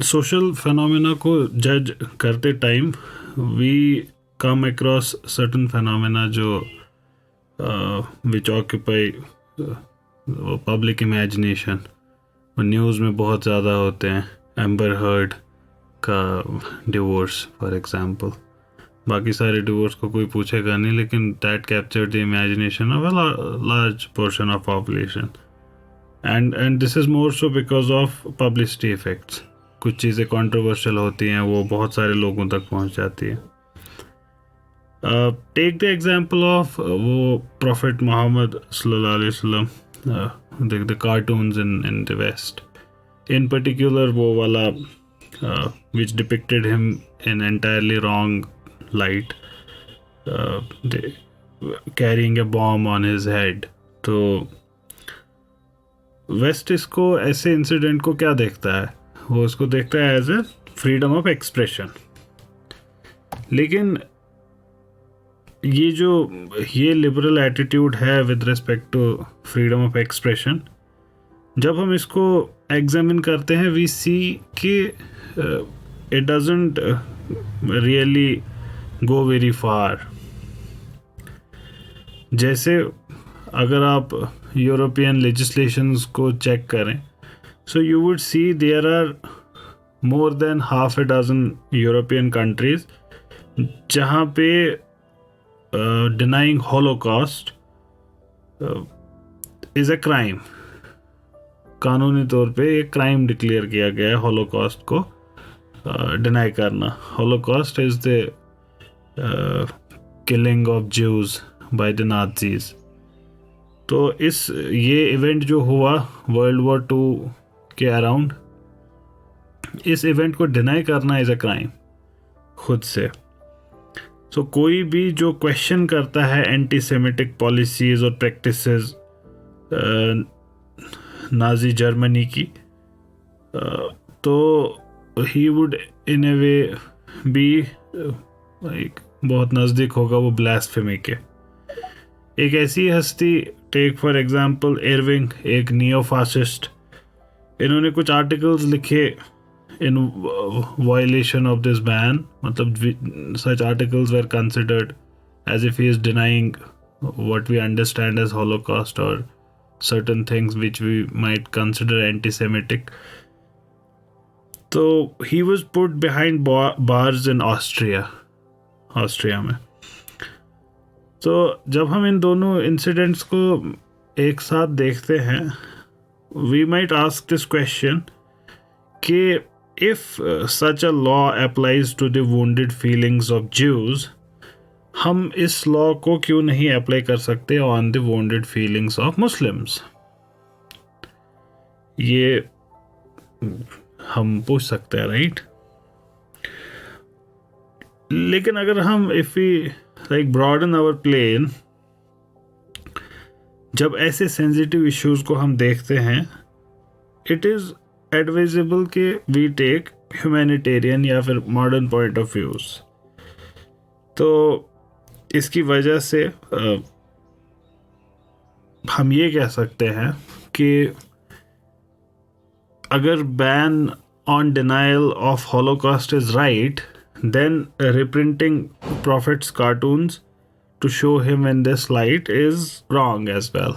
social phenomena को judge करते time we come across certain phenomena जो which occupy public imagination, news में बहुत ज़्यादा होते हैं. एम्बर हर्ड का डिवोर्स फॉर एग्जांपल, बाकी सारे डिवोर्स को कोई पूछेगा नहीं, लेकिन that captured the imagination of a large portion of population. And this is more so because of publicity effects. कुछ चीज़ें कंट्रोवर्शियल होती हैं, वो बहुत सारे लोगों तक पहुंच जाती है. टेक द एग्जांपल ऑफ वो प्रॉफिट मोहम्मद सल्लल्लाहु अलैहि वसल्लम, the cartoons in the West. In particular, वो वाला which depicted him in entirely wrong light, carrying a bomb on his head. तो वेस्ट इसको ऐसे इंसिडेंट को क्या देखता है? वो इसको देखता है as a freedom of expression. लेकिन ये लिबरल एटीट्यूड है with respect to freedom of expression, जब हम इसको एग्जामिन करते हैं वी सी कि it doesn't really go very far. जैसे अगर आप यूरोपियन लेजिस्लेशंस को चेक करें, so you would see there are more than half a dozen European countries जहाँ पे denying Holocaust is a crime. कानूनी तौर पे एक क्राइम डिक्लेयर किया गया है हॉलोकॉस्ट को डिनाई करना. Holocaust is the killing of Jews by the Nazis. तो ये इवेंट जो हुआ वर्ल्ड वॉर 2 के अराउंड, इस इवेंट को डिनाई करना इज अ क्राइम खुद से. सो कोई भी जो क्वेश्चन करता है एंटीसेमिटिक पॉलिसीज़ और प्रैक्टिसेस नाजी जर्मनी की, तो he would in A way be like बहुत नज़दीक होगा वो ब्लास्फेमी के. एक ऐसी हस्ती, टेक फॉर एग्जांपल एरविंग, एक नियो फासिस्ट, इन्होंने कुछ आर्टिकल्स लिखे in violation of this ban. मतलब such articles were considered as if he is denying what we understand as Holocaust or certain things which we might consider anti-Semitic. So he was put behind bars in Austria में. तो जब हम इन दोनों incidents को एक साथ देखते हैं, we might ask this question कि if such a law applies to the wounded feelings of Jews, हम इस लॉ को क्यों नहीं अप्लाई कर सकते on the wounded feelings of Muslims? ये हम पूछ सकते हैं, राइट? लेकिन अगर हम if we like broaden our plane, जब ऐसे सेंसिटिव इश्यूज को हम देखते हैं, इट इज़ एडवाइजेबल कि वी टेक ह्यूमैनिटेरियन या फिर मॉडर्न पॉइंट ऑफ व्यूज. तो इसकी वजह से हम ये कह सकते हैं कि अगर ban on denial of Holocaust is right, then reprinting prophet's cartoons to show him in this light is wrong as well.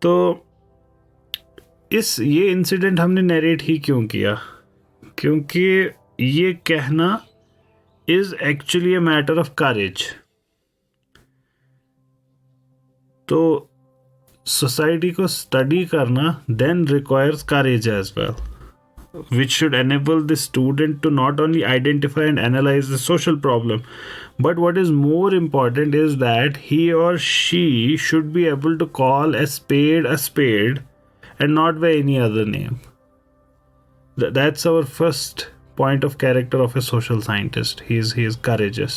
तो ये इंसिडेंट हमने नरेट ही क्यों किया? क्योंकि ये कहना is actually a matter of courage. तो सोसाइटी को स्टडी करना then requires courage as well, which should enable the student to not only identify and analyze the social problem, but what is more important is that he or she should be able to call a spade and not by any other name. That's our first point of character of a social scientist. He is courageous,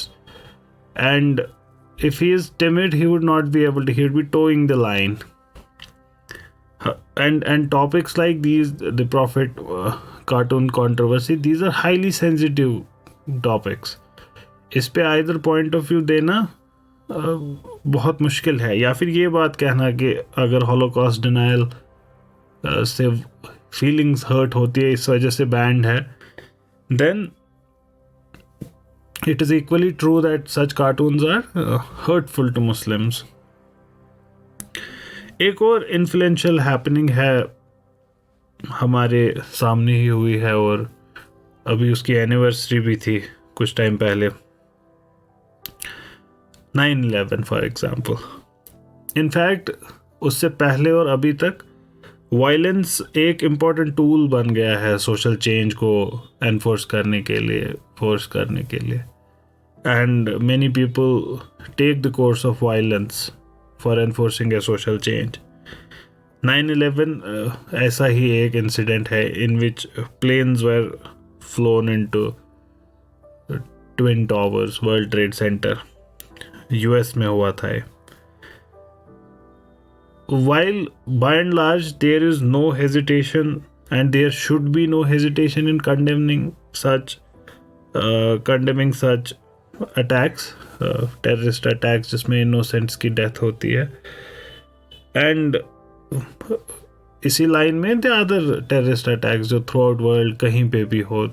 and if he is timid, he would not be able to. He would be towing the line. And topics like these, the prophet cartoon controversy, these are highly sensitive topics. इस पे either point of view देना बहुत मुश्किल है, या फिर ये बात कहना कि अगर holocaust denial से फीलिंग्स हर्ट होती है, इस वजह से बैंड है, then it is equally true that such cartoons are hurtful to Muslims. एक और इन्फ्लुएंशियल हैपनिंग है हमारे सामने ही हुई है और अभी उसकी एनिवर्सरी भी थी कुछ टाइम पहले, 9/11 फॉर एग्जाम्पल. इनफैक्ट उससे पहले और अभी तक वायलेंस एक इम्पॉर्टेंट टूल बन गया है सोशल चेंज को एनफोर्स करने के लिए, फोर्स करने के लिए. And many people take the course of violence for enforcing a social change. 9/11 ऐसा ही एक इंसिडेंट है in which planes were flown into Twin Towers, World Trade Center, US में हुआ था. While by and large there is no hesitation and there should be no hesitation in condemning such attacks, terrorist attacks जिसमें innocents की death होती है, and इसी line में the other terrorist attacks जो थ्रू आउट वर्ल्ड कहीं पे भी हो,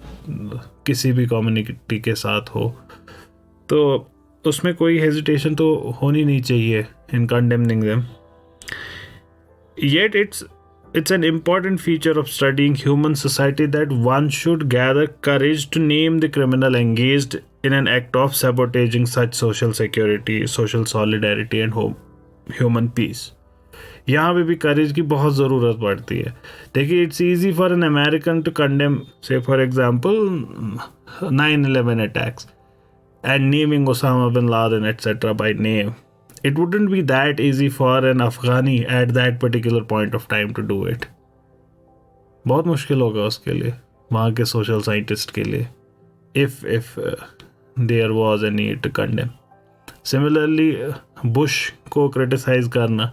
किसी भी कम्युनिटी के साथ हो, तो उसमें कोई हेजिटेशन तो होनी नहीं चाहिए in condemning them. Yet it's an important feature of studying human society that one should gather courage to name the criminal engaged in an act of sabotaging such social security, social solidarity and human peace. यहाँ पे भी करेज की बहुत ज़रूरत पड़ती है. देखिए, it's easy for an American to condemn say for example 9/11 attacks and naming Osama bin Laden etcetera by name. It wouldn't be that easy for an Afghani at that particular point of time to do it. बहुत मुश्किल होगा उसके लिए, वहाँ के social scientist के लिए, if there was a need to condemn. Similarly, Bush को क्रिटिसाइज करना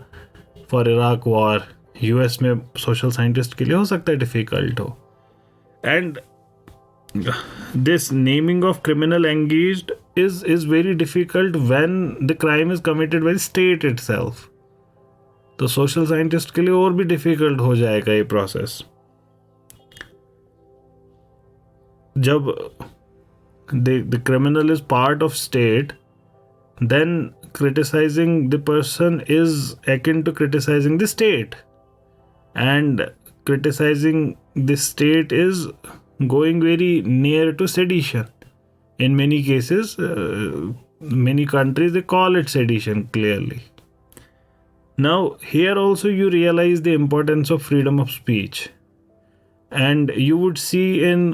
फॉर इराक वॉर यूएस में सोशल साइंटिस्ट के लिए हो सकता है डिफिकल्ट हो. And this naming of criminal engaged is very difficult when the crime is committed by the state itself. तो social scientist के लिए और भी difficult हो जाएगा ये process. जब the criminal is part of state, then criticizing the person is akin to criticizing the state, and criticizing the state is going very near to sedition. In many cases, many countries, they call it sedition clearly. Now, here also you realize the importance of freedom of speech. And you would see in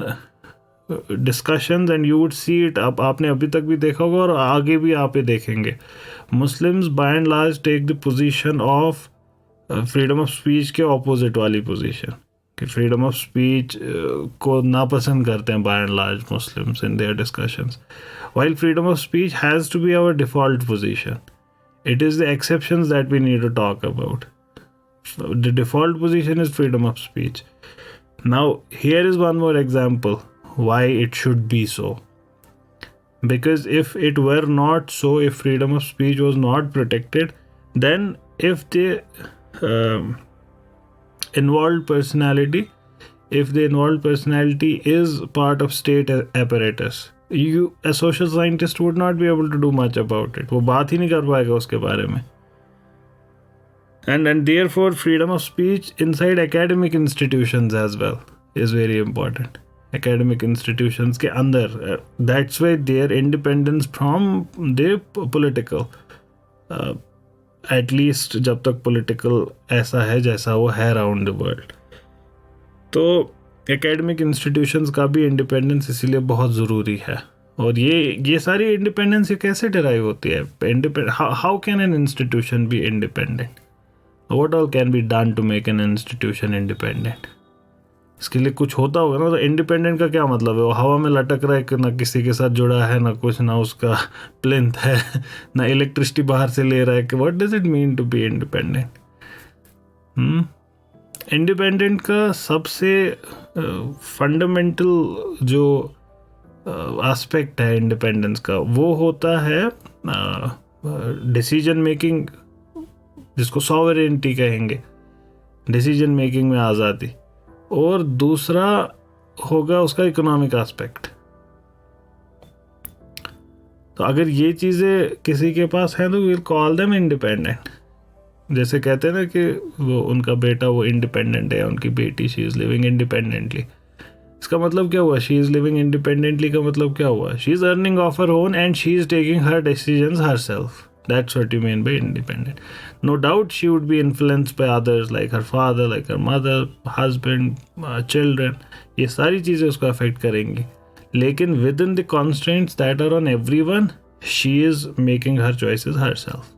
discussions, and you would see it, आपने अभी तक भी देखा होगा और आगे भी आप ये देखेंगे, Muslims by and large take the position of freedom of speech के opposite वाली position. फ्रीडम ऑफ स्पीच को नापसंद करते हैं by and large Muslims in their discussions, while freedom of speech has to be our default position. It is the exceptions that we need to talk about. The default position is freedom of speech. Now here is one more example why it should be so. Because if it were not so, if freedom of speech was not protected, then if the involved personality is part of state apparatus, a social scientist would not be able to do much about it. वो बात ही नहीं कर पाएगा उसके बारे में. And therefore freedom of speech inside academic institutions as well is very important. Academic institutions के अंदर, that's why their independence from their political, at least जब तक political ऐसा है जैसा वो है around the world. तो academic institutions का भी independence इसीलिए बहुत ज़रूरी है. और ये सारी independence ये कैसे derive होती है? How can an institution be independent? What all can be done to make an institution independent? इसके लिए कुछ होता होगा ना. तो इंडिपेंडेंट का क्या मतलब है? वो हवा में लटक रहा है कि ना किसी के साथ जुड़ा है, ना कुछ, ना उसका प्लिंथ है, ना इलेक्ट्रिसिटी बाहर से ले रहा है. कि what does it mean to be independent? Independent का सबसे फंडामेंटल जो एस्पेक्ट है इंडिपेंडेंस का, वो होता है डिसीजन मेकिंग, जिसको सॉवरेनिटी कहेंगे. डिसीजन मेकिंग में आज़ादी. और दूसरा होगा उसका इकोनॉमिक एस्पेक्ट। तो अगर ये चीज़ें किसी के पास हैं तो विल कॉल देम इंडिपेंडेंट। जैसे कहते हैं ना कि वो उनका बेटा वो इंडिपेंडेंट है, उनकी बेटी शी इज़ लिविंग इंडिपेंडेंटली। इसका मतलब क्या हुआ? शी इज़ लिविंग इंडिपेंडेंटली का मतलब क्या हुआ? She is earning of her own and she is taking her decisions herself. That's what you mean by independent. No doubt she would be influenced by others like her father, like her mother, husband, children. ये सारी चीज़ें उसको affect करेंगी, लेकिन within the constraints that are on everyone, she is making her choices herself.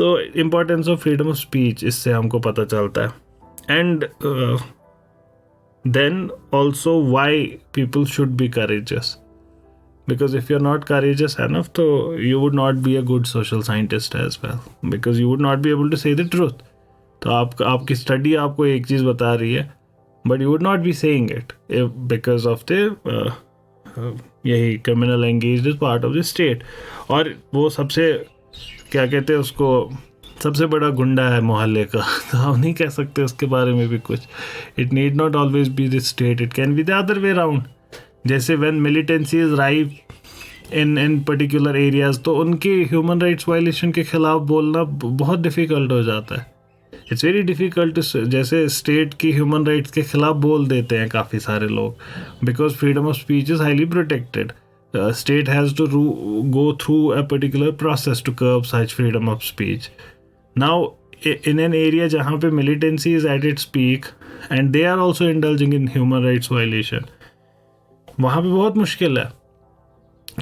So importance of freedom of speech इससे हमको पता चलता है। And then also why people should be courageous. Because if you're not courageous enough, so you would not be a good social scientist as well. Because you would not be able to say the truth. तो आपकी study आपको एक चीज़ बता रही है, but you would not be saying it because of the यही criminal engaged is part of the state. और वो सबसे क्या कहते हैं उसको, सबसे बड़ा गुंडा है मोहल्ले का, तो हम नहीं कह सकते उसके बारे में भी कुछ. It need not always be the state. It can be the other way around. जैसे when militancy is rife in particular areas, तो उनकी human rights violation के खिलाफ बोलना बहुत difficult हो जाता है. It's very difficult to, जैसे state की human rights के खिलाफ बोल देते हैं काफ़ी सारे लोग, because freedom of speech is highly protected. State has to go through a particular process to curb such freedom of speech. Now in an area जहाँ पे militancy is at its peak and they are also indulging in human rights violation, वहाँ पे बहुत मुश्किल है,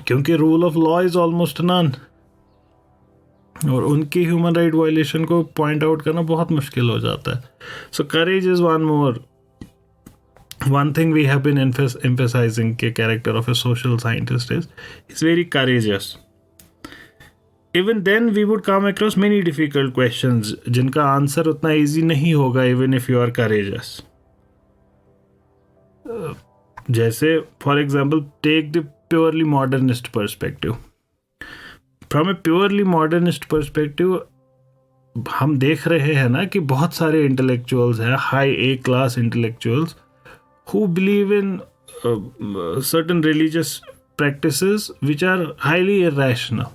क्योंकि rule of law is almost none, और उनकी ह्यूमन राइट वायलेशन को पॉइंट आउट करना बहुत मुश्किल हो जाता है. So courage is one thing we have been emphasizing के character of a social scientist is he's very courageous. Even then we would come across many difficult questions जिनका answer उतना easy नहीं होगा even if you are courageous. जैसे for example take the purely modernist perspective. From a purely modernist perspective हम देख रहे हैं ना कि बहुत सारे intellectuals हैं, high A class intellectuals who believe in certain religious practices which are highly irrational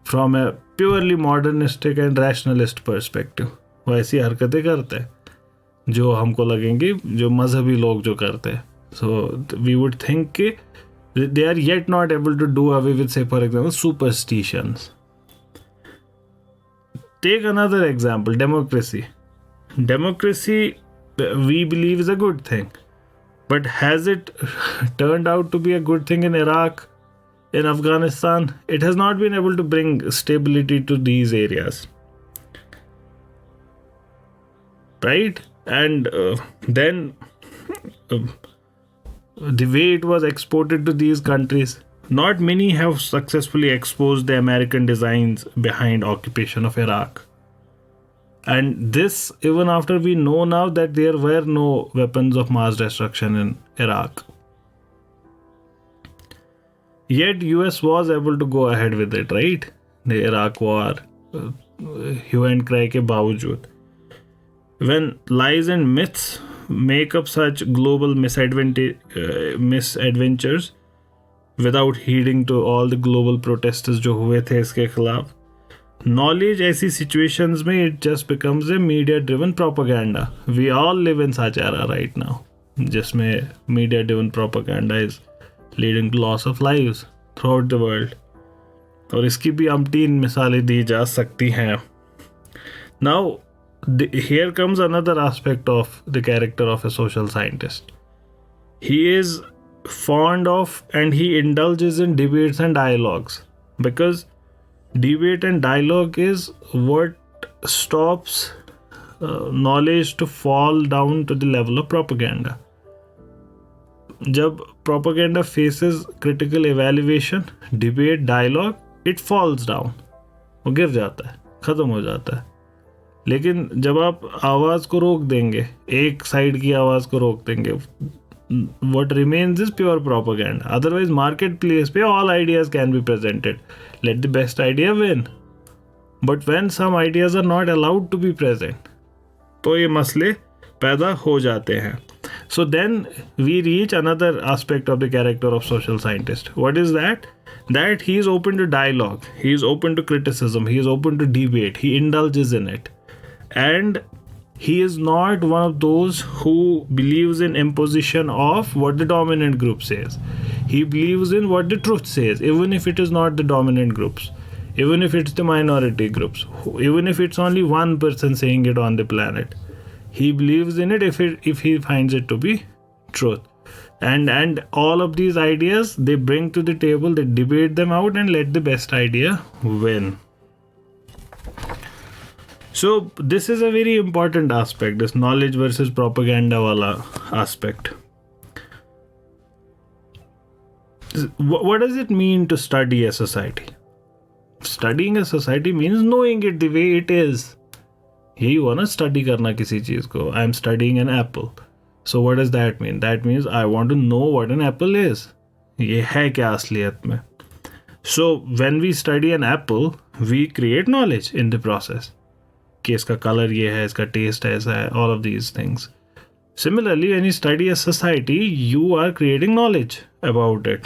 from a purely modernistic and rationalist perspective. वो ऐसी हरकतें करते हैं जो हमको लगेंगी जो मजहबी लोग जो करते हैं. So we would think they are yet not able to do away with, say for example, superstitions. Take another example, democracy. Democracy we believe is a good thing, but has it turned out to be a good thing in Iraq, in Afghanistan? It has not been able to bring stability to these areas, right? And then the way it was exported to these countries, not many have successfully exposed the American designs behind occupation of Iraq. And this even after we know now that there were no weapons of mass destruction in Iraq. Yet US was able to go ahead with it, right? The Iraq war, hue and cry ke bawajood. When lies and myths make up such global misadventures without heeding to all the global protesters जो हुए थे इसके खिलाफ, knowledge ऐसी situations में it just becomes a media driven propaganda. We all live in such era right now, जिसमें media driven propaganda is leading to loss of lives throughout the world. और इसकी भी अम्टीन मिसालें दी जा सकती हैं. Now here comes another aspect of the character of a social scientist. He is fond of and he indulges in debates and dialogues, because debate and dialogue is what stops knowledge to fall down to the level of propaganda. जब propaganda faces critical evaluation, debate, dialogue, it falls down. वो गिर जाता है, खत्म हो जाता है. लेकिन जब आप आवाज़ को रोक देंगे, एक साइड की आवाज़ को रोक देंगे, what remains is pure propaganda. Otherwise marketplace पे all ideas can be presented. Let the best idea win. But when some ideas are not allowed to be present, तो ये मसले पैदा हो जाते हैं. So then we reach another aspect of the character of social scientist. What is that? That he is open to dialogue, he is open to criticism, he is open to debate, he indulges in it. And he is not one of those who believes in imposition of what the dominant group says. He believes in what the truth says, even if it is not the dominant groups, even if it's the minority groups, even if it's only one person saying it on the planet. He believes in it if he finds it to be truth. And all of these ideas they bring to the table, they debate them out and let the best idea win. So this is a very important aspect, this knowledge versus propaganda wala aspect. What does it mean to study a society? Studying a society means knowing it the way it is. यही हुआ ना study करना किसी चीज़ को. I am studying an apple. So what does that mean? That means I want to know what an apple is. ये है क्या असलियत में? So when we study an apple we create knowledge in the process कि इसका colour ये है, इसका टेस्ट ऐसा है, all of these things. Similarly, when you study a society, you are creating knowledge about it.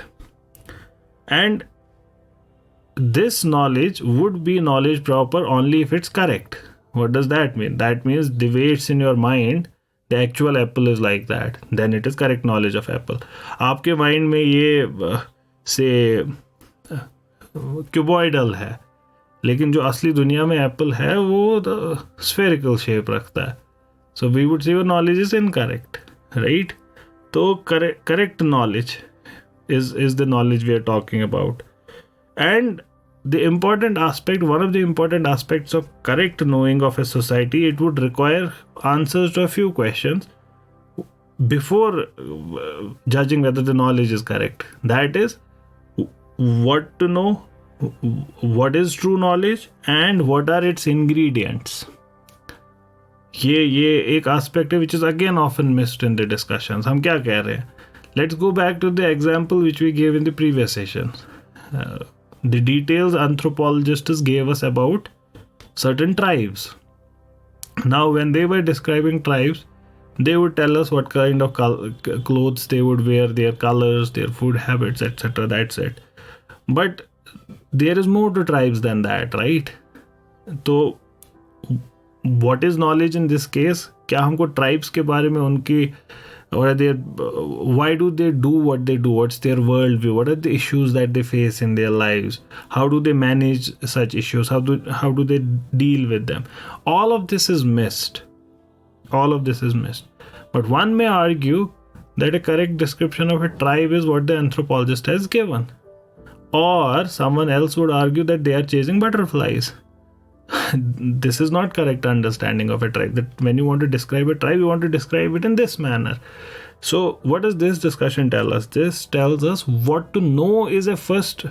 And this knowledge would be knowledge proper only if it's correct. What does that mean? That means the way it's in your mind, the actual apple is like that. Then it is correct knowledge of apple. आपके mind में ये से cuboidal है, लेकिन जो असली दुनिया में एप्पल है वो स्फेरिकल शेप रखता है. So we would say your knowledge is incorrect, right? So correct knowledge is the knowledge we are talking about. And the important aspect, one of the important aspects of correct knowing of a society, it would require answers to a few questions before judging whether the knowledge is correct. That is, what to know, what is true knowledge, and what are its ingredients. ये एक aspect है which is again often missed in the discussions. हम क्या कह रहे हैं? Let's go back to the example which we gave in the previous session. The details anthropologists gave us about certain tribes. Now, when they were describing tribes, they would tell us what kind of clothes they would wear, their colors, their food habits, etc. That's it. But there is more to tribes than that, right? So, what is knowledge in this case? क्या हमको tribes के बारे में उनकी or why do they do what they do? What's their worldview? What are the issues that they face in their lives? How do they manage such issues? How do they deal with them? All of this is missed. But one may argue that a correct description of a tribe is what the anthropologist has given. Or someone else would argue that they are chasing butterflies. This is not correct understanding of a tribe. That when you want to describe a tribe, you want to describe it in this manner. So what does this discussion tell us? This tells us what to know is a first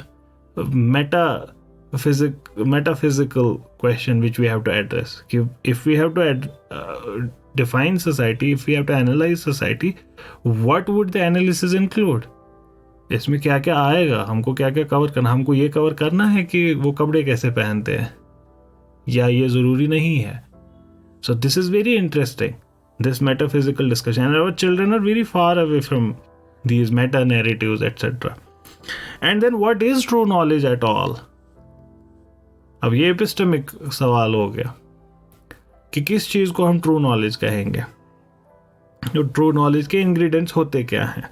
metaphysical question which we have to address. If we have to define society, if we have to analyze society, what would the analysis include? इसमें क्या क्या आएगा, हमको क्या क्या cover करना, हमको ये कवर करना है कि वो कपड़े कैसे पहनते हैं या ये ज़रूरी नहीं है. So this is very interesting, this metaphysical discussion, and our children are very far away from these meta narratives, etc. And then what is true knowledge at all? अब ये एपिस्टेमिक सवाल हो गया कि किस चीज़ को हम ट्रू नॉलेज कहेंगे, जो ट्रू नॉलेज के इंग्रेडिएंट्स होते क्या हैं.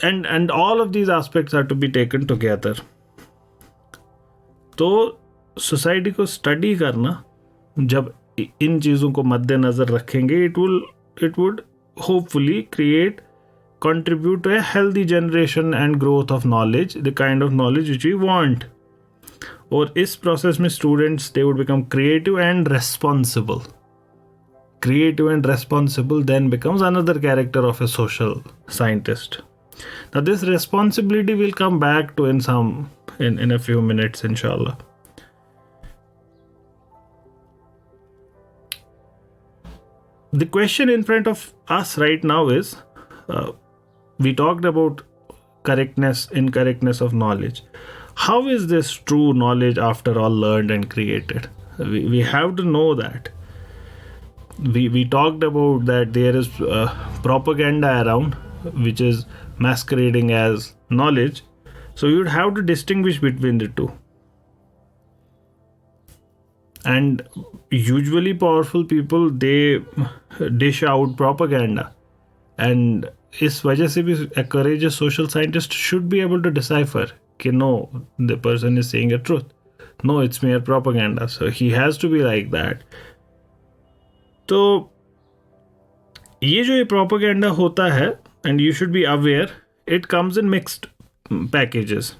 And all of these aspects are to be taken together. तो सोसाइटी को स्टडी करना, जब इन चीज़ों को मद्देनज़र रखेंगे, it would hopefully contribute to a healthy generation and growth of knowledge, the kind of knowledge which we want. और इस प्रोसेस में students they would become creative and responsible. Creative and responsible then becomes another character of a social scientist. Now this responsibility will come back to in a few minutes, inshallah. The question in front of us right now is, we talked about incorrectness of knowledge. How is this true knowledge after all learned and created? We have to know that. we talked about that there is propaganda around which is masquerading as knowledge. So you'd have to distinguish between the two. And usually powerful people, they dish out propaganda. And इस वजह से भी a courageous social scientist should be able to decipher कि no, the person is saying a truth. No, it's mere propaganda. So he has to be like that. तो ये जो ये propaganda होता है, and you should be aware, it comes in mixed packages.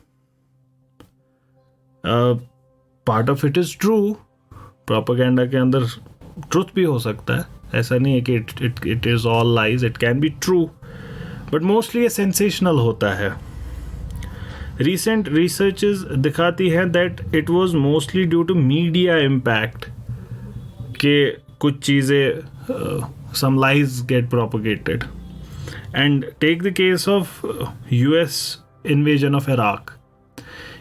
Part of it is true. Propaganda के अंदर truth भी हो सकता है. ऐसा नहीं है कि it is all lies. It can be true. But mostly ये sensational होता है. Recent researches दिखाती हैं that it was mostly due to media impact कि कुछ चीज़ें some lies get propagated. And take the case of US invasion of Iraq.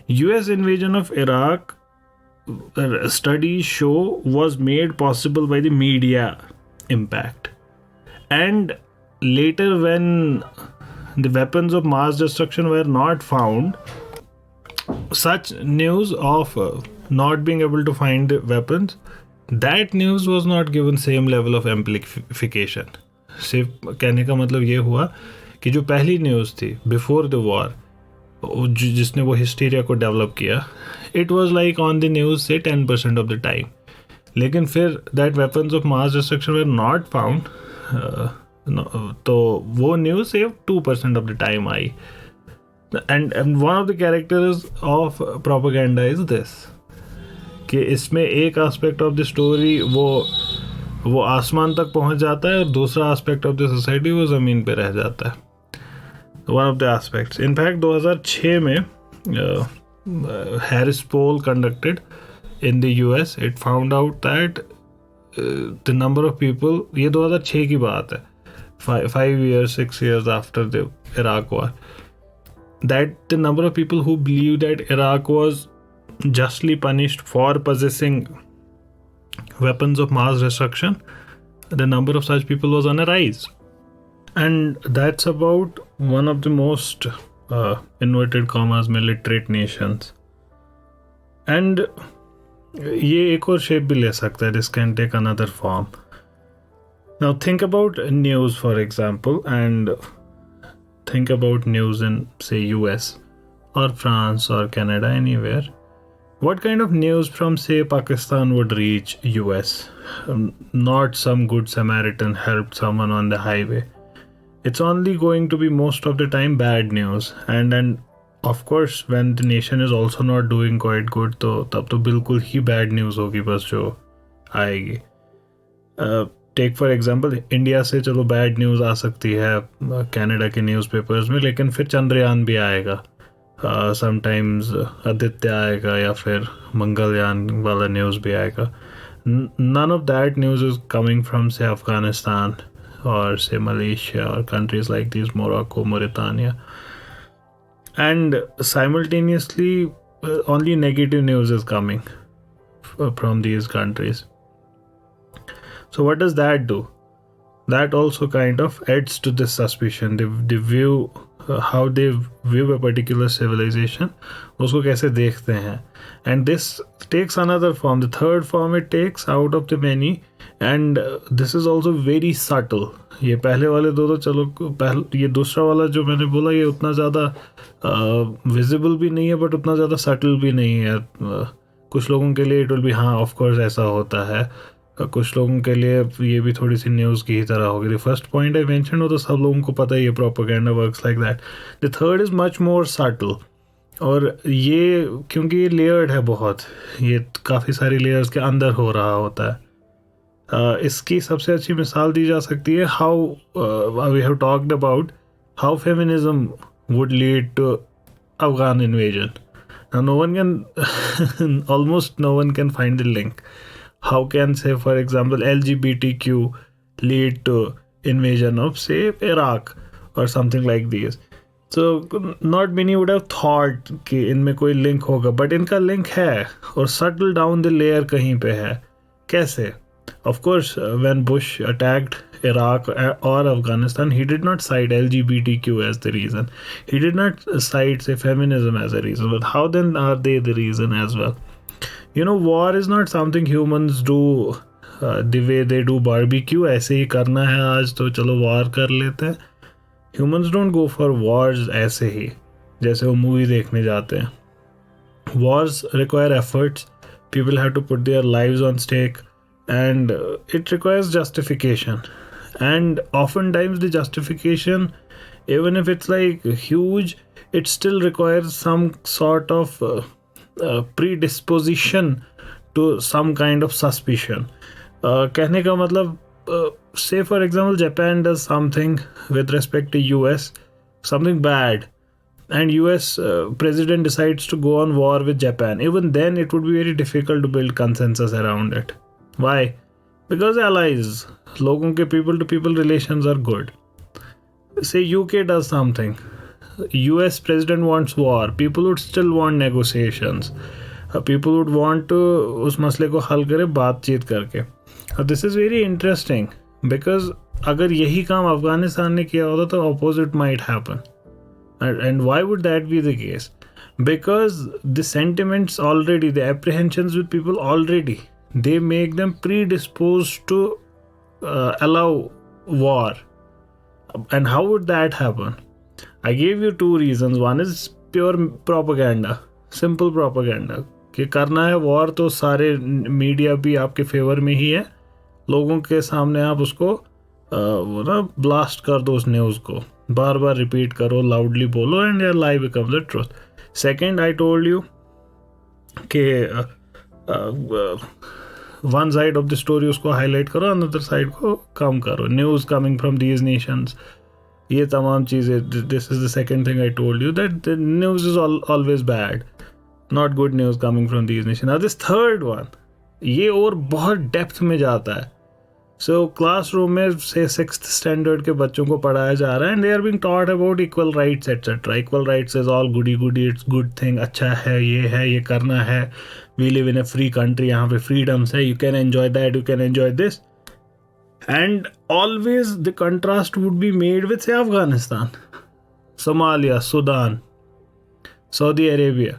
US invasion of Iraq, studies show, was made possible by the media impact. And later, when the weapons of mass destruction were not found, such news of not being able to find the weapons, that news was not given same level of amplification. सिर्फ कहने का मतलब ये हुआ कि जो पहली news थी बिफोर द वॉर, जिसने वो हिस्टीरिया को डेवलप किया, it was like on the news से 10% ऑफ द टाइम. लेकिन फिर that weapons of mass destruction were not found, तो वो न्यूज़ सिर्फ 2% of the time I. And one of the characters of propaganda is this कि इसमें एक aspect of the story वो आसमान तक पहुंच जाता है और दूसरा एस्पेक्ट ऑफ द सोसाइटी वो ज़मीन पे रह जाता है. One of the aspects, in fact 2006 में Harris poll conducted in the US, it found out that the number of people, ये 2006 की बात है, 5 years, 6 years after the Iraq war, that the number of people who believe that Iraq was justly punished for possessing weapons of mass destruction, the number of such people was on a rise. And that's about one of the most inverted commas में literate nations. And ये एक और shape भी ले सकता है. This can take another form. Now think about news, for example, and think about news in, say, US or France or Canada, anywhere. What kind of news from, say, Pakistan would reach US? Not some good Samaritan helped someone on the highway. It's only going to be most of the time bad news. And of course, when the nation is also not doing quite good, तो तब तो बिल्कुल ही bad news होगी बस जो आएगी. Take for example, India से चलो bad news आ सकती है कनाडा के न्यूज़पेपर्स में, लेकिन फिर चंद्रयान भी आएगा, समटाइम्स आदित्य आएगा या फिर मंगलयान वाला न्यूज़ भी आएगा. None of that news is coming from, say, Afghanistan or, say, Malaysia or countries like these, Morocco, Mauritania. And simultaneously only negative news is coming from these countries. So what does that do? That also kind of adds to this suspicion. They view how they view a particular civilization, उसको कैसे देखते हैं. And this takes another form. The third form it takes out of the many, and this is also very subtle. ये पहले वाले दो तो चलो, ये दूसरा वाला जो मैंने बोला ये उतना ज़्यादा विजिबल भी नहीं है, बट उतना ज़्यादा सटल भी नहीं है. कुछ लोगों के लिए इट विल बी, हाँ ऑफ कोर्स ऐसा होता है, कुछ लोगों के लिए ये भी थोड़ी सी न्यूज़ की ही तरह होगी. The first point I mention हो तो सब लोगों को पता है ये propaganda works like that. The third is much more subtle, और ये क्योंकि ये लेयर्ड है बहुत, ये काफ़ी सारी लेयर्स के अंदर हो रहा होता है. इसकी सबसे अच्छी मिसाल दी जा सकती है how we have talked about how feminism would lead to Afghan invasion. No one can almost no one can find the link. How can, say, for example, LGBTQ lead to invasion of, say, Iraq or something like these? So not many would have thought कि इनमें कोई link होगा, but इनका link है और subtle down the layer कहीं पे है. कैसे? Of course, when Bush attacked Iraq or Afghanistan, he did not cite LGBTQ as the reason. He did not cite, say, feminism as a reason. But how then are they the reason as well? War is not something humans do the way they do barbecue. ऐसे ही करना है आज तो चलो war कर लेते हैं. Humans don't go for wars ऐसे ही जैसे वो मूवी देखने जाते हैं. Wars require efforts. People have to put their lives on stake, and it requires justification. And oftentimes the justification, even if it's like huge, it still requires some sort of predisposition to some kind of suspicion. कहने का मतलब, say for example, Japan does something with respect to US, something bad, and US president decides to go on war with Japan. Even then it would be very difficult to build consensus around it. Why? Because allies, लोगों के people to people relations are good. Say UK does something, US president wants war, people would still want negotiations. People would want to उस मसले को हल करे बातचीत करके. This is very interesting because अगर यही काम अफगानिस्तान ने किया होता तो opposite might happen. And why would that be the case? Because the sentiments already, the apprehensions with people already, they make them predisposed to allow war. And how would that happen? I gave you two reasons. One is pure propaganda, simple propaganda. कि करना है war तो सारे media भी आपके favour में ही है, लोगों के सामने आप उसको वो ना ब्लास्ट कर दो, उस न्यूज़ को बार बार रिपीट करो, लाउडली बोलो, and your life becomes the truth. Second, I told you कि one side of the story उसको हाईलाइट करो, अनदर साइड को कम करो. News coming from these nations, ये तमाम चीज़ें. This is the second thing I told you, that the news is always bad, not good news coming from these nations. Now this third one, ये और बहुत depth में जाता है. So classroom में से 6th standard के बच्चों को पढ़ाया जा रहा है, and they are being taught about equal rights etc. Equal rights is all goody goody, it's good thing, अच्छा है, ये करना है. We live in a free country, यहाँ पे freedoms है, you can enjoy that, you can enjoy this. And always the contrast would be made with, say, Afghanistan, Somalia, Sudan, Saudi Arabia.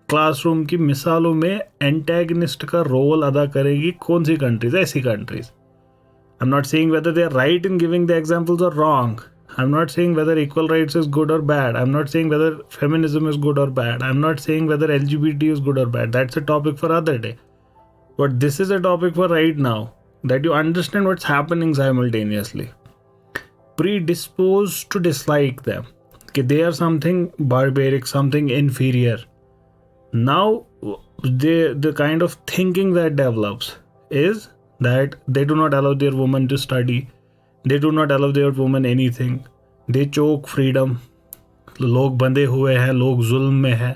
Classroom की मिसालों में एंटेगनिस्ट का role अदा करेगी कौन सी कंट्रीज? ऐसी countries. I am not saying whether they are right in giving the examples और wrong. I am not saying whether equal rights is good और bad. I am not saying whether feminism is good और bad. I am not saying whether LGBT is good और bad. That's a topic for other day. But this is a topic for right now, that you understand what's happening simultaneously. Predisposed to dislike them, कि they are something barbaric, something inferior. Now, the kind of thinking that develops is that they do not allow their women to study, they do not allow their women anything, they choke freedom, लोग बंधे हुए हैं, लोग जुल्म में हैं,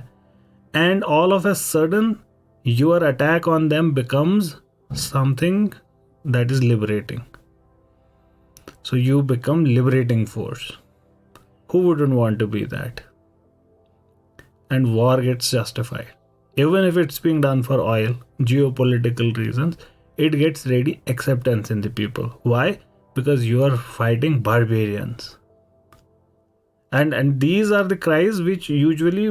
and all of a sudden your attack on them becomes something that is liberating. So you become liberating force. Who wouldn't want to be that? And war gets justified. Even if it's being done for oil, geopolitical reasons, it gets ready acceptance in the people. Why? Because you are fighting barbarians. And these are the cries which usually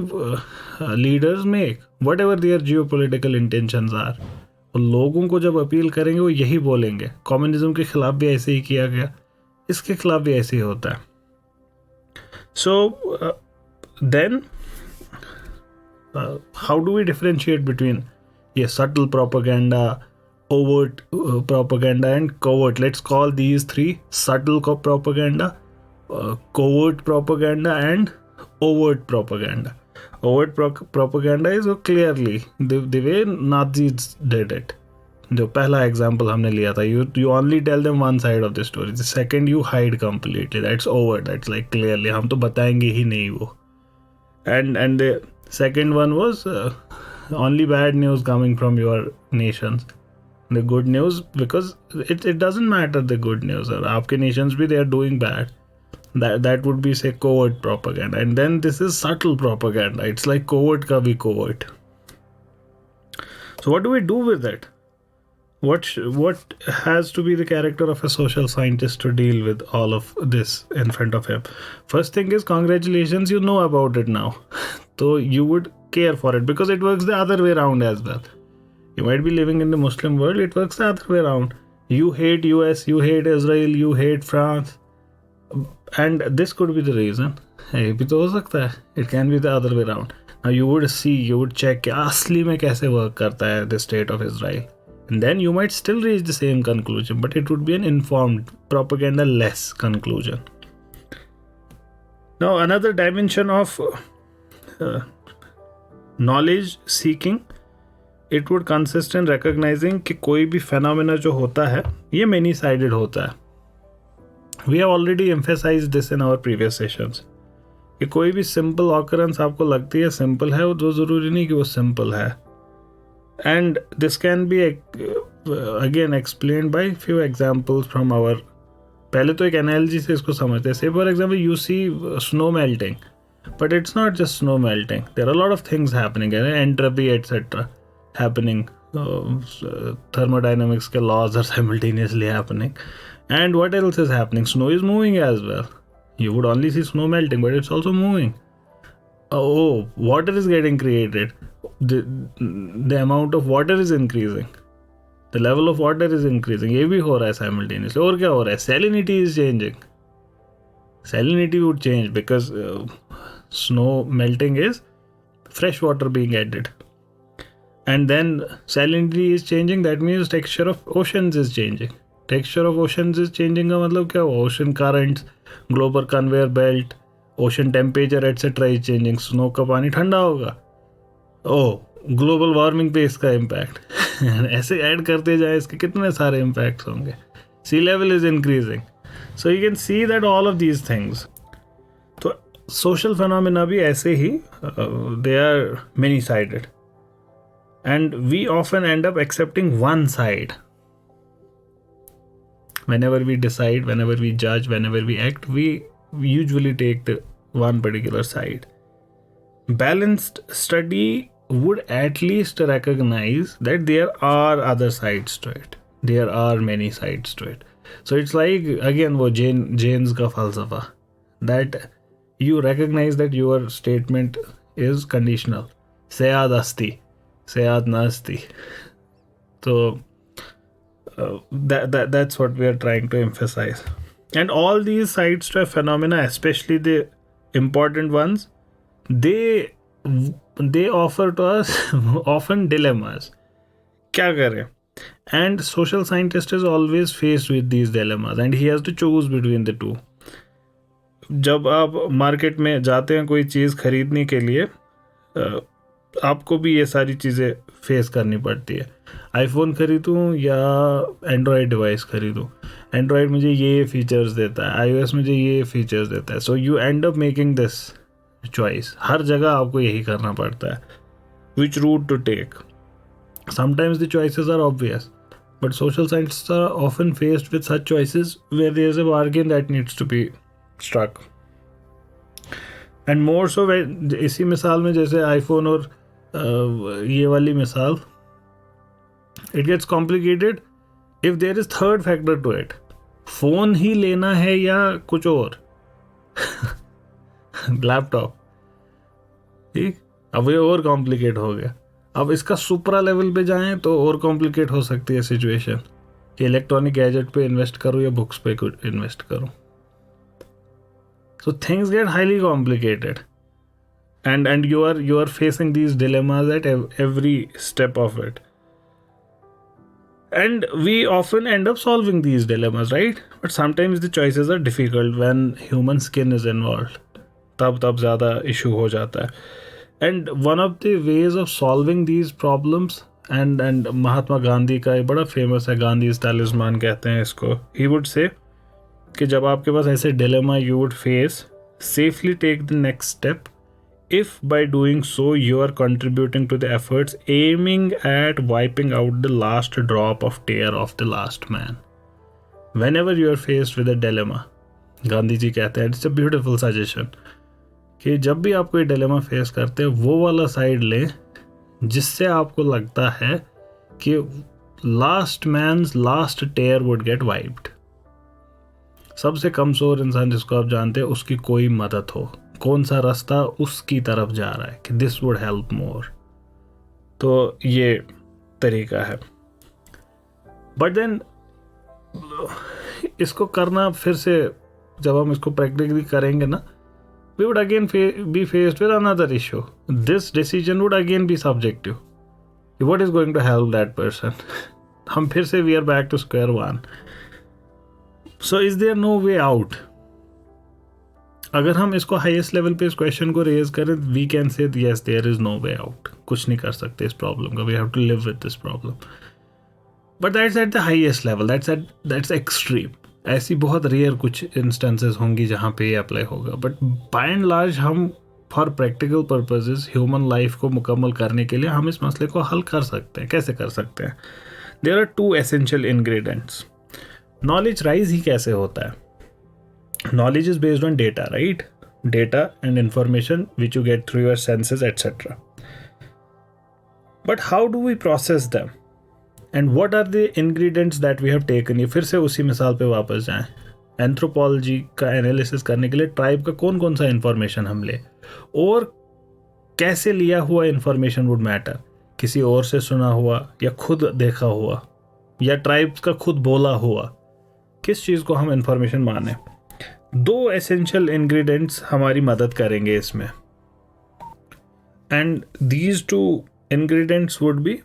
leaders make, whatever their geopolitical intentions are. लोगों को जब appeal करेंगे वो यही बोलेंगे. Communism के खिलाफ भी ऐसे ही किया गया, इसके खिलाफ भी ऐसे ही होता है. So then how do we differentiate between subtle propaganda, overt propaganda, and covert? Let's call these three: subtle propaganda, covert propaganda, and overt propaganda. Overt propaganda is clearly the way Nazis did it. जो पहला example हमने लिया था, you only tell them one side of the story. The second you hide completely. That's overt. That's like clearly हम तो बताएंगे ही नहीं वो. And the second one was only bad news coming from your nations. The good news, because it doesn't matter the good news. और आपके nations भी they are doing bad. That would be, say, covert propaganda. And then this is subtle propaganda. It's like covert का भी covert. So what do we do with it? what has to be the character of a social scientist to deal with all of this in front of him? First thing is, congratulations, you know about it now. So you would care for it, because it works the other way around as well. You might be living in the Muslim world, it works the other way around. You hate US, you hate Israel, you hate France, and this could be the reason. ये भी तो हो सकता है. It can be the other way around. Now you would see, you would check कि असली में कैसे work करता है the state of Israel. And then you might still reach the same conclusion, but it would be an informed, propaganda-less conclusion. Now, another dimension of knowledge seeking, it would consist in recognizing कि कोई भी phenomena जो होता है, ये many-sided होता है. We have already emphasized this in our previous sessions. कि कोई भी simple occurrence आपको लगती है simple है, वो ज़रूरी नहीं कि वो simple है. And this can be again explained by few examples from our. पहले तो एक analogy से इसको समझते हैं. Say for example, you see snow melting, but it's not just snow melting. There are a lot of things happening, entropy, etc. happening. Thermodynamics के laws are simultaneously happening. And what else is happening? Snow is moving as well. You would only see snow melting, but it's also moving. Oh, water is getting created. The amount of water is increasing. The level of water is increasing. ये भी हो रहा है simultaneously. और क्या हो रहा है? Salinity is changing. Salinity would change because snow melting is fresh water being added. And then salinity is changing. That means texture of oceans is changing. Texture of oceans is changing का मतलब क्या हुआ? Ocean currents, global conveyor belt, ocean temperature etc. is changing. Snow का पानी ठंडा होगा. Global warming पे इसका इम्पैक्ट. ऐसे ऐड करते जाए, इसके कितने सारे इम्पैक्ट्स होंगे. Sea level is increasing. So you can see that all of these things. तो सोशल फिनोमेना भी ऐसे ही, they are many sided and we often end up accepting one side. whenever we decide, whenever we judge, whenever we act, we usually take the one particular side. Balanced study would at least recognize that there are other sides to it. There are many sides to it. So it's like, again, वो Jain's का falsafa, that you recognize that your statement is conditional. Sayad asti, sayad nasti. So that's what we are trying to emphasize. And all these sides to a phenomena, especially the important ones, they offer to us often dilemmas. क्या करें? And social scientist is always faced with these dilemmas and he has to choose between the two. जब आप market में जाते हैं कोई चीज़ खरीदने के लिए, आपको भी ये सारी चीज़ें फेस करनी पड़ती है. आईफोन खरीदूँ या एंड्रॉयड डिवाइस खरीदूँ. एंड्रॉयड मुझे ये फीचर्स देता है, iOS मुझे ये फीचर्स देता है. So you end up making this choice. हर जगह आपको यही करना पड़ता है. Which route to take. Sometimes the choices are obvious, but social scientists are often faced with such choices where there is a bargain that needs to be struck. And more so इसी मिसाल में जैसे iPhone और ये वाली मिसाल, it gets complicated if there is third factor to it. Phone ही लेना है या कुछ और. लैपटॉप. ठीक, अब ये और कॉम्प्लिकेट हो गया. अब इसका सुपरा लेवल पे जाएं तो और कॉम्प्लिकेट हो सकती है सिचुएशन कि इलेक्ट्रॉनिक गैजेट पे इन्वेस्ट करूं या बुक्स पे इन्वेस्ट करूं. So things get highly complicated and you are facing these dilemmas at every step of it. And we often end up solving these dilemmas, right? But sometimes the choices are difficult when human skin is involved. तब ज़्यादा issue हो जाता है. And one of the ways of solving these problems, and Mahatma Gandhi का एक बड़ा famous है, Gandhi's talisman कहते हैं इसको. He would say कि जब आपके पास ऐसे dilemma you would face, safely take the next step if by doing so you are contributing to the efforts aiming at wiping out the last drop of tear of the last man. Whenever you are faced with a dilemma, Gandhi ji कहते हैं, it's a beautiful suggestion, कि जब भी आप कोई dilemma face करते हैं वो वाला साइड लें जिससे आपको लगता है कि last man's last tier would get wiped. सबसे कमजोर इंसान जिसको आप जानते हैं उसकी कोई मदद हो, कौन सा रास्ता उसकी तरफ जा रहा है कि दिस वुड हेल्प मोर, तो ये तरीका है। बट देन इसको करना फिर से जब हम इसको प्रैक्टिकली करेंगे ना, we would again be faced with another issue. This decision would again be subjective. What is going to help that person? हम फिर से we are back to square one. So is there no way out? अगर हम इसको highest level पे इस question को raise करें, we can say yes there is no way out. कुछ नहीं कर सकते इस प्रॉब्लम का, we have to live with this problem. But that's at the highest level. That's extreme. ऐसी बहुत रेयर कुछ इंस्टेंसेस होंगी जहाँ पे ये अप्लाई होगा, बट बाय एंड लार्ज हम for practical purposes human life को मुकम्मल करने के लिए हम इस मसले को हल कर सकते हैं। कैसे कर सकते हैं? There are 2 essential ingredients. Knowledge rise ही कैसे होता है? Knowledge is based on data, right? Data and information which you get through your senses etcetera. But how do we process them and what are the ingredients that we have taken? ये फिर से उसी मिसाल पे वापस जाएं। Anthropology का analysis करने के लिए ट्राइब का कौन कौन सा इंफॉर्मेशन हम ले, और कैसे लिया हुआ इंफॉर्मेशन वुड मैटर? किसी और से सुना हुआ या खुद देखा हुआ या ट्राइब्स का खुद बोला हुआ, किस चीज़ को हम इंफॉर्मेशन माने? 2 एसेंशियल इंग्रेडिएंट्स हमारी मदद करेंगे इसमें, and these 2 ingredients would be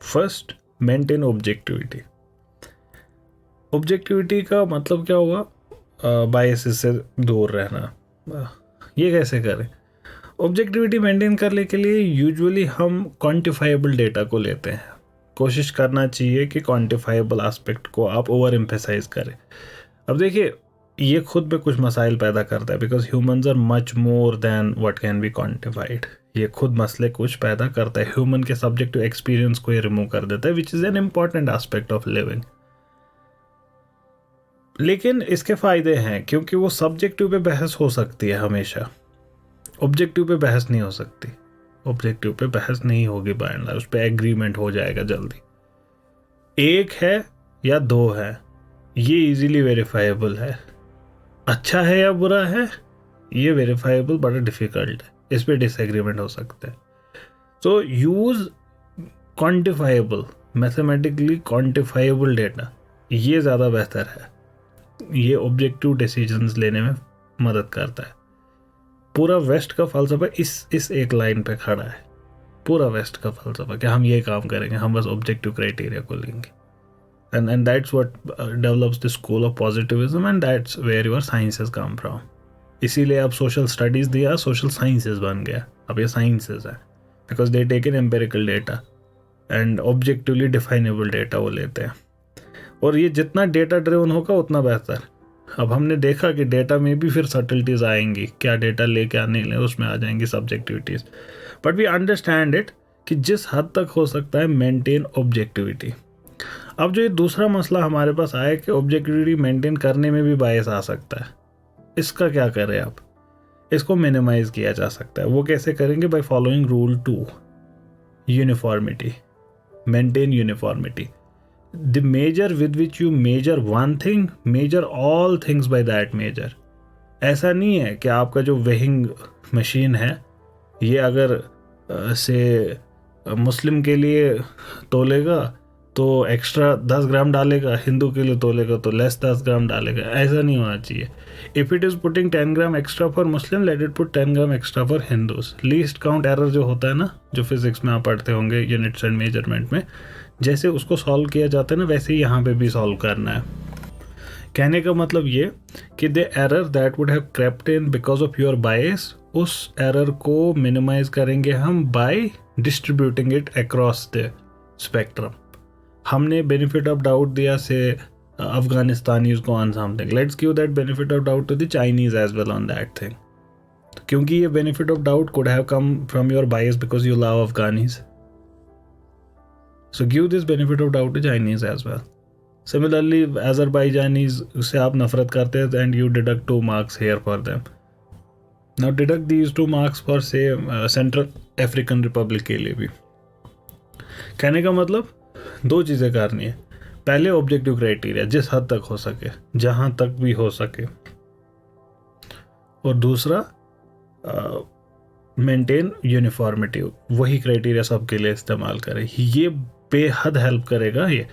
first, maintain objectivity. Objectivity का मतलब क्या होगा? बायसेस से दूर रहना। ये कैसे करें? ऑब्जेक्टिविटी मेंटेन करने के लिए यूजुअली हम क्वांटिफाइबल डेटा को लेते हैं। कोशिश करना चाहिए कि क्वांटिफाइबल एस्पेक्ट को आप ओवर एम्फेसाइज करें। अब देखिए, ये खुद में कुछ मसाइल पैदा करता है, because humans are much more than what can be quantified. ये खुद मसले कुछ पैदा करता है। ह्यूमन के सब्जेक्टिव एक्सपीरियंस को ये रिमूव कर देता है, which is an important aspect of living. लेकिन इसके फ़ायदे हैं, क्योंकि वो सब्जेक्टिव पे बहस हो सकती है हमेशा, ऑब्जेक्टिव पे बहस नहीं हो सकती। ऑब्जेक्टिव पे बहस नहीं होगी बाय एंड लार्ज, उस पर एग्रीमेंट हो जाएगा जल्दी। 1 है या 2 है, ये इजीली वेरीफाइबल है। अच्छा है या बुरा है, ये वेरीफाइबल बड़ा डिफिकल्ट है, इस पे डिसएग्रीमेंट हो सकता है। तो use quantifiable, mathematically quantifiable data, ये ज़्यादा बेहतर है। ये ऑब्जेक्टिव डिसीजंस लेने में मदद करता है। पूरा वेस्ट का फलसफा इस एक लाइन पे खड़ा है। पूरा वेस्ट का फलसफा कि हम ये काम करेंगे, हम बस ऑब्जेक्टिव क्राइटेरिया को लेंगे, and that's what develops the school of positivism, and that's where your sciences come from. इसीलिए अब सोशल स्टडीज़ दिया, सोशल साइंसेस बन गया। अब ये साइंसेस है, because they take in empirical data and objectively definable data वो लेते हैं, और ये जितना डेटा ड्रिवन होगा उतना बेहतर। अब हमने देखा कि डेटा में भी फिर सटल्टीज आएंगी, क्या डेटा ले क्या नहीं ले, उसमें आ जाएंगी सब्जेक्टिविटीज़, बट वी अंडरस्टैंड इट कि जिस हद तक हो सकता है मेंटेन ऑब्जेक्टिविटी। अब जो ये दूसरा मसला हमारे पास आया कि ऑब्जेक्टिविटी मेंटेन करने में भी बायस आ सकता है, इसका क्या करें? आप इसको मिनिमाइज किया जा सकता है। वो कैसे करेंगे? By following rule 2, uniformity. Maintain uniformity. The measure with which you measure one thing, measure all things by that measure. ऐसा नहीं है कि आपका जो वेइंग मशीन है ये अगर से मुस्लिम के लिए तोलेगा तो एक्स्ट्रा 10 ग्राम डालेगा, हिंदू के लिए तोलेगा तो लेस 10 ग्राम डालेगा, ऐसा नहीं होना चाहिए। If it is putting 10 gram extra for Muslim, let it put 10 gram extra for Hindus. Least count error जो होता है ना, जो फिजिक्स में आप पढ़ते होंगे यूनिट्स एंड मेजरमेंट में, जैसे उसको सॉल्व किया जाता है ना, वैसे ही यहाँ पे भी सॉल्व करना है। कहने का मतलब ये कि the error that would have crept in because of your bias, उस एरर को मिनिमाइज करेंगे हम by distributing it across the spectrum. हमने बेनिफिट ऑफ डाउट दिया से अफगानिस्तानीज को on something, let's give that benefit of doubt to the Chinese as well on that thing, क्योंकि ये benefit of doubt could have come from your bias because you love Afghanis, so give this benefit of doubt to Chinese as well. Similarly Azerbaijanis से आप नफरत करते हैं and you deduct 2 marks here for them. Now deduct these 2 marks for say central African Republic के लिए भी। कहने का मतलब दो चीज़ें करनी है. पहले ऑब्जेक्टिव क्राइटेरिया जिस हद तक हो सके, जहाँ तक भी हो सके, और दूसरा मेंटेन यूनिफॉर्मिटी. वही क्राइटेरिया सबके लिए इस्तेमाल करें. ये बेहद हेल्प करेगा. ये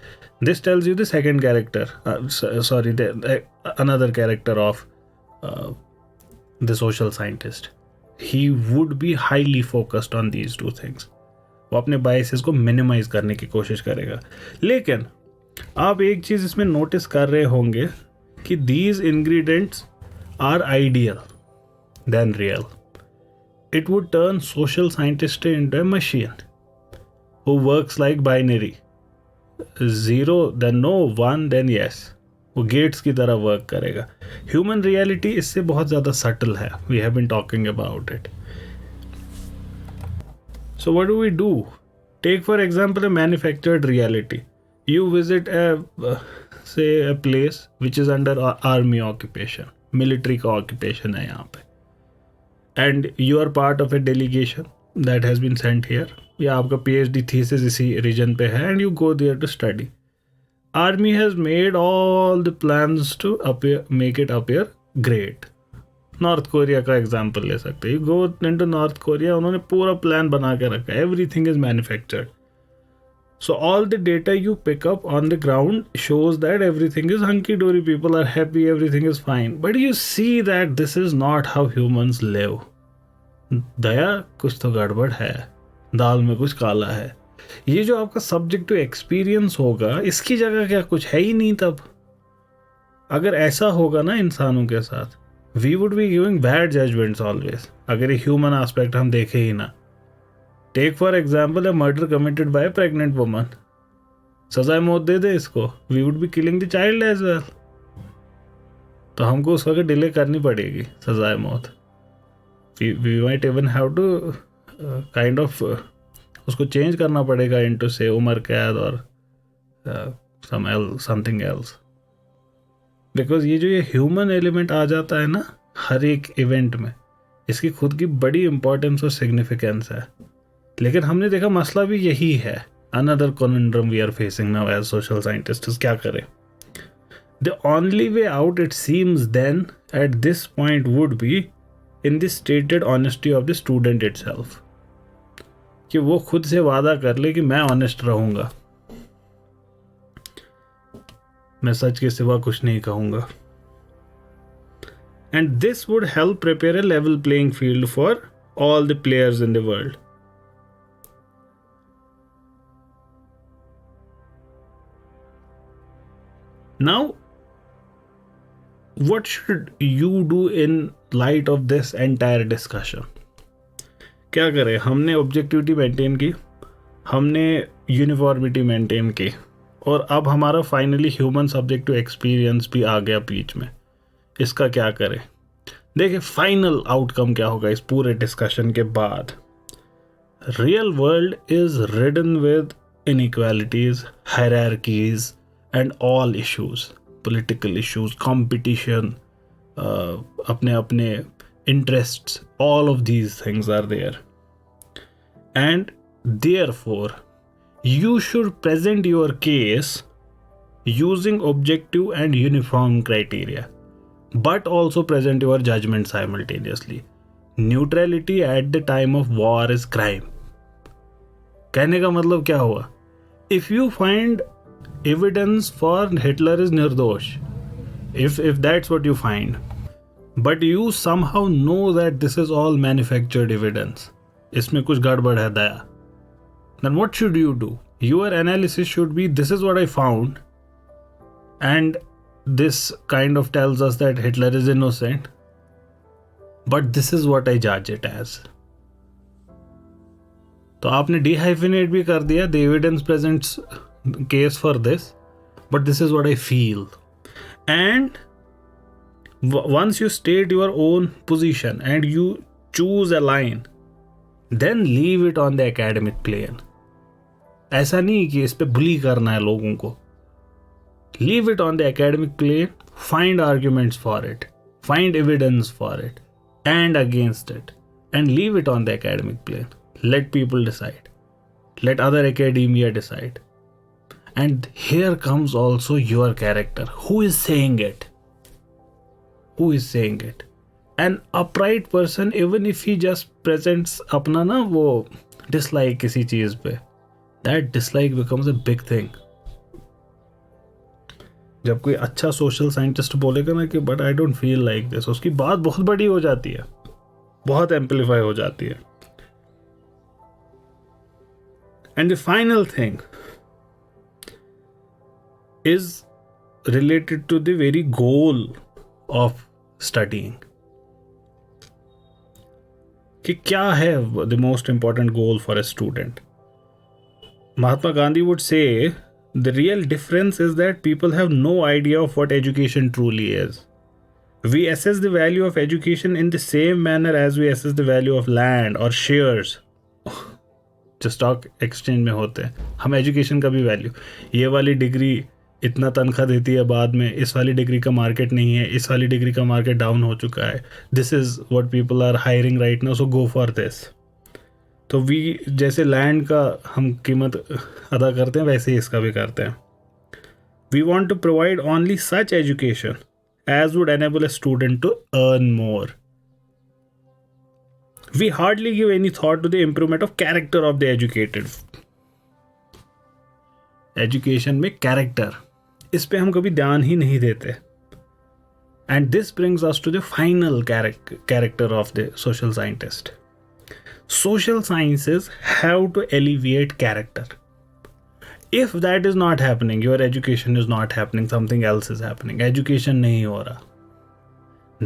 this tells you the second character, sorry another character of the social scientist. He would be highly focused on these two things. वो अपने बायसेस को मिनिमाइज करने की कोशिश करेगा. लेकिन आप एक चीज इसमें नोटिस कर रहे होंगे कि these ingredients are ideal than real. It would turn social scientist into a machine who works like binary. 0 then no, 1 then yes. वो गेट्स की तरह वर्क करेगा. ह्यूमन रियलिटी इससे बहुत ज़्यादा सटल है. We have been talking about it. So what do we do? Take for example a manufactured reality. You visit a place which is under army occupation. Military का occupation है यहाँ पे. And you are part of a delegation that has been sent here. या आपका PhD thesis इसी reason पे है and you go there to study. Army has made all the plans to make it appear great. North Korea का example ले सकते हैं. Go into north Korea, उन्होंने पूरा प्लान बना के रखा है. Everything is manufactured. So all the data you pick up on the ground shows that everything is hunky-dory, people are happy, everything is fine. But you see that this is not how humans live. दया कुछ तो गड़बड़ है, दाल में कुछ काला है. ये जो आपका सब्जेक्टिव एक्सपीरियंस होगा, इसकी जगह क्या कुछ है ही नहीं. तब अगर ऐसा होगा ना इंसानों के साथ, we would be giving bad judgments always. अगर ये ह्यूमन एस्पेक्ट हम देखें ही ना. Take for example a murder committed by a pregnant woman. सजाए मौत दे दे इसको, we would be killing the child as well. तो हमको उस वक्त डिले करनी पड़ेगी सजाए मौत. We might even have to kind of उसको चेंज करना पड़ेगा into say उम्र कैद और something else. बिकॉज ये जो ये ह्यूमन एलिमेंट आ जाता है ना हर एक इवेंट में, इसकी खुद की बड़ी इंपॉर्टेंस और सिग्निफिकेंस है. लेकिन हमने देखा मसला भी यही है. Another conundrum we are facing now as social scientists. क्या करें? The only way out it seems then at this point would be in the stated honesty of the student itself, कि वो खुद से वादा कर ले कि मैं ऑनेस्ट रहूंगा, मैं सच के सिवा कुछ नहीं कहूंगा. And this would help prepare a level playing field for all the players in the world. Now, what should you do in light of this entire discussion? क्या करें? हमने ऑब्जेक्टिविटी मेंटेन की, हमने यूनिफॉर्मिटी मेंटेन की, और अब हमारा finally human subjective experience भी आ गया बीच में. इसका क्या करें? देखिए फाइनल आउटकम क्या होगा इस पूरे डिस्कशन के बाद. Real world is ridden with inequalities, hierarchies and all issues, political issues, competition, अपने अपने interests, all of these things are there. And therefore, you should present your case using objective and uniform criteria, but also present your judgment simultaneously. Neutrality at the time of war is crime. कहने का मतलब क्या हुआ? If you find evidence for Hitler is nirdosh, if that's what you find, but you somehow know that this is all manufactured evidence, इसमें कुछ गड़बड़ है दया, then what should you do? Your analysis should be, this is what I found and this kind of tells us that Hitler is innocent, but this is what I judge it as. तो आपने dehyphenate भी कर दिया, the evidence presents case for this, but this is what I feel. And once you state your own position and you choose a line, then leave it on the academic plane. ऐसा नहीं कि इस पे बुली करना है लोगों को. Leave it on the academic plane, find arguments for it, find evidence for it and against it, and leave it on the academic plane. Let people decide. Let other academia decide. And here comes also your character. Who is saying it? Who is saying it? An upright person, even if he just presents अपना ना वो dislike किसी चीज पे, that dislike becomes a big thing. जब कोई अच्छा social scientist बोलेगा ना कि but I don't feel like this, उसकी बात बहुत बड़ी हो जाती है, बहुत एम्पलीफाई हो जाती है. And the final thing is related to the very goal of studying. कि क्या है the most important goal for a student. Mahatma Gandhi would say the real difference is that people have no idea of what education truly is. We assess the value of education in the same manner as we assess the value of land or shares. जो stock exchange में होते हैं, हम education का भी value, ये वाली degree इतना तनख्वाह देती है, बाद में इस वाली डिग्री का मार्केट नहीं है, इस वाली डिग्री का मार्केट डाउन हो चुका है, this is what people are hiring right now, so go for this. तो वी जैसे लैंड का हम कीमत अदा करते हैं, वैसे ही इसका भी करते हैं. We want to provide only such education as would enable a student to earn more. We hardly give any thought to the improvement of character of the educated. Education में कैरेक्टर, इस पे हम कभी ध्यान ही नहीं देते. And this brings us to the final character of the social scientist. Social sciences have to alleviate character. If that is not happening, your education is not happening, something else is happening. Education नहीं हो रहा.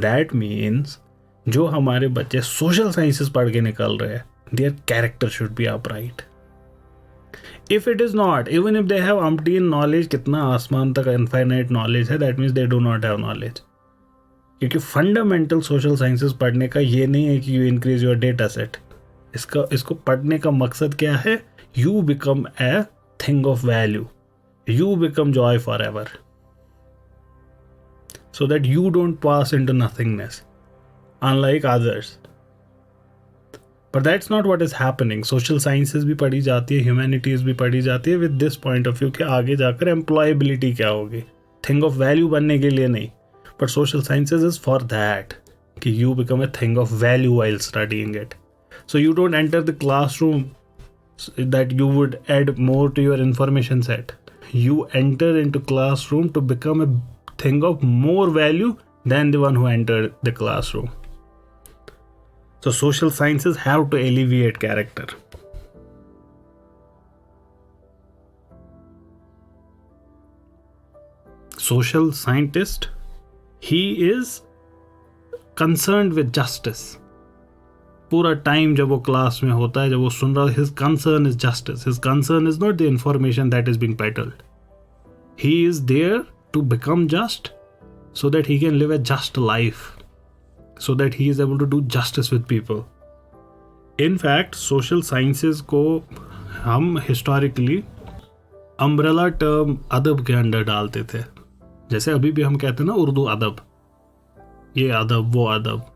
That means जो हमारे बच्चे social sciences पढ़ के निकल रहे हैं, their character should be upright. If it is not, even if they have umpteen knowledge, कितना आसमान तक infinite knowledge है, that means they do not have knowledge. क्योंकि fundamental social sciences पढ़ने का ये नहीं है कि you increase your data set. इसको पढ़ने का मकसद क्या है? You become a thing of value, you become Joy for ever, so that you don't pass into nothingness unlike others. But that's not what is happening. Social sciences भी पढ़ी जाती है, ह्यूमैनिटीज भी पढ़ी जाती है with this point of view कि आगे जाकर एम्प्लॉयबिलिटी क्या होगी, थिंग ऑफ वैल्यू बनने के लिए नहीं. But social sciences is for that कि you become a thing of value while studying it. So you don't enter the classroom that you would add more to your information set. You enter into classroom to become a thing of more value than the one who entered the classroom. So social sciences have to alleviate character. Social scientist, he is concerned with justice. पूरा time जब वो class में होता है, जब वो सुन रहा है, his concern is justice. His concern is not the information that is being peddled. He is there to become just so that he can live a just life, so that he is able to do justice with people. In fact social sciences को हम historically umbrella term अदब के under डालते थे. जैसे अभी भी हम कहते हैं ना उर्दू अदब, ये अदब वो अदब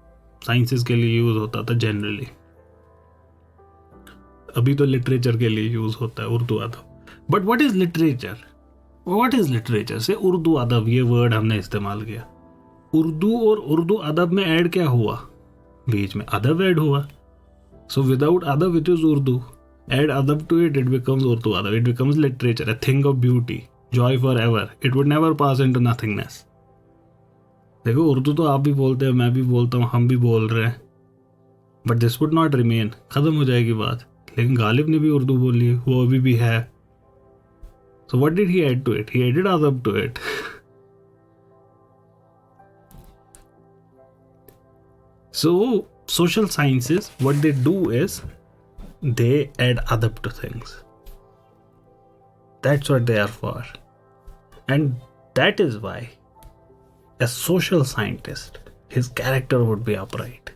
साइंसेस के लिए यूज होता था जनरली. अभी तो लिटरेचर के लिए यूज होता है उर्दू अदब. But what is literature? What is literature से उर्दू अदब ये वर्ड हमने इस्तेमाल किया. उर्दू और उर्दू अदब में ऐड क्या हुआ? बीच में अदब ऐड हुआ. सो विदाउट अदब it is Urdu. Add adab to it, it becomes urdu adab. It becomes literature, a thing of beauty, joy forever. It would never pass into nothingness. देखो उर्दू तो आप भी बोलते हैं, मैं भी बोलता हूँ, हम भी बोल रहे हैं, but this would not remain. खत्म हो जाएगी बात. लेकिन गालिब ने भी उर्दू बोली, वो अभी भी है. So what did he add to it? He added adab to it. So social sciences, what they do is they add adab to things. That's what they are for. And that is why a social scientist, his character would be upright.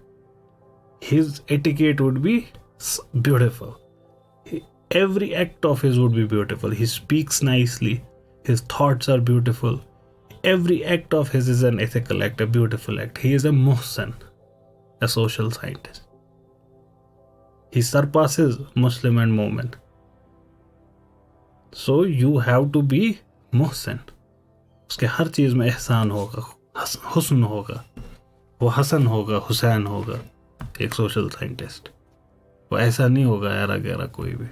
His etiquette would be beautiful. Every act of his would be beautiful. He speaks nicely. His thoughts are beautiful. Every act of his is an ethical act, a beautiful act. He is a muhsin, a social scientist. He surpasses Muslim and Mu'min. So you have to be मोहसिन, उसके हर चीज़ में एहसान होगा, हुस्न होगा, वो हसन होगा, हुसैन होगा। एक सोशल साइंटिस्ट वो ऐसा नहीं होगा यारा गैरा कोई भी।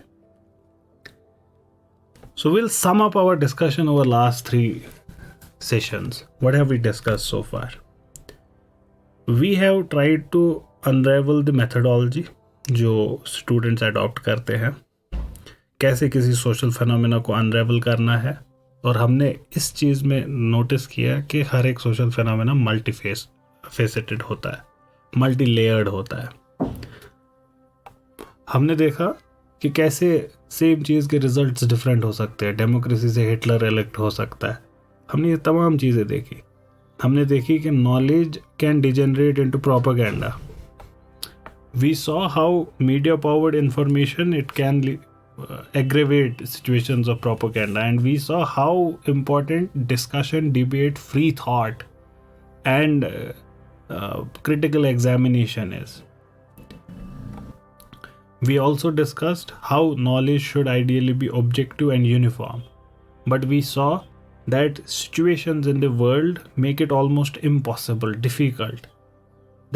So we'll sum up our discussion over last 3 sessions. What have we discussed so far? We have tried to unravel the methodology जो students adopt करते हैं, कैसे किसी social phenomena को unravel करना है। और हमने इस चीज़ में नोटिस किया कि हर एक social phenomena multifaceted होता है, multi-layered होता है। हमने देखा कि कैसे सेम चीज़ के रिजल्ट्स डिफरेंट हो सकते हैं, डेमोक्रेसी से हिटलर इलेक्ट हो सकता है। हमने ये तमाम चीज़ें देखी। हमने देखी कि knowledge can degenerate into propaganda. We saw how media powered information it can aggravate situations of propaganda, and we saw how important discussion, debate, free thought and critical examination is. We also discussed how knowledge should ideally be objective and uniform, but we saw that situations in the world make it almost impossible, difficult,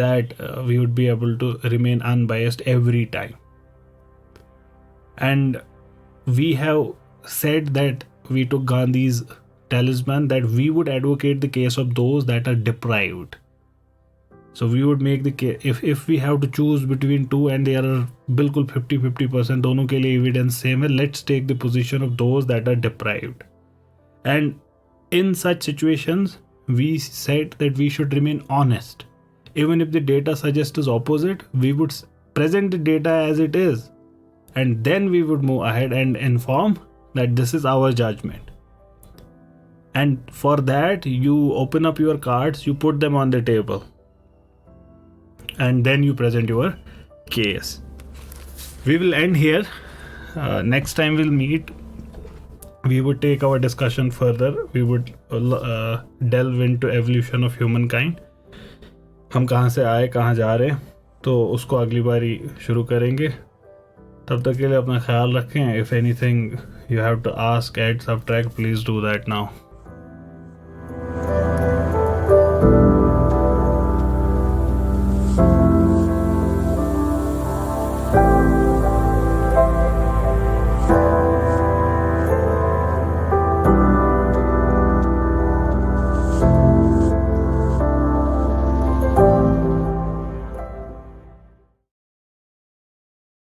that we would be able to remain unbiased every time. And we have said that we took Gandhi's talisman, that we would advocate the case of those that are deprived. So we would make the case, if we have to choose between two and they are बिल्कुल 50-50% दोनों के लिए evidence same है, let's take the position of those that are deprived. And in such situations, we said that we should remain honest. Even if the data suggests is opposite, we would present the data as it is. And then we would move ahead and inform that this is our judgment. And for that, you open up your cards, you put them on the table. And then you present your case. We will end here. Next time we'll meet. We would take our discussion further. We would delve into evolution of humankind. हम कहाँ से आए, कहाँ जा रहे हैं, तो उसको अगली बारी शुरू करेंगे। तब तक के लिए अपना ख्याल रखें। If anything you have to ask, add, subtract, please do that now.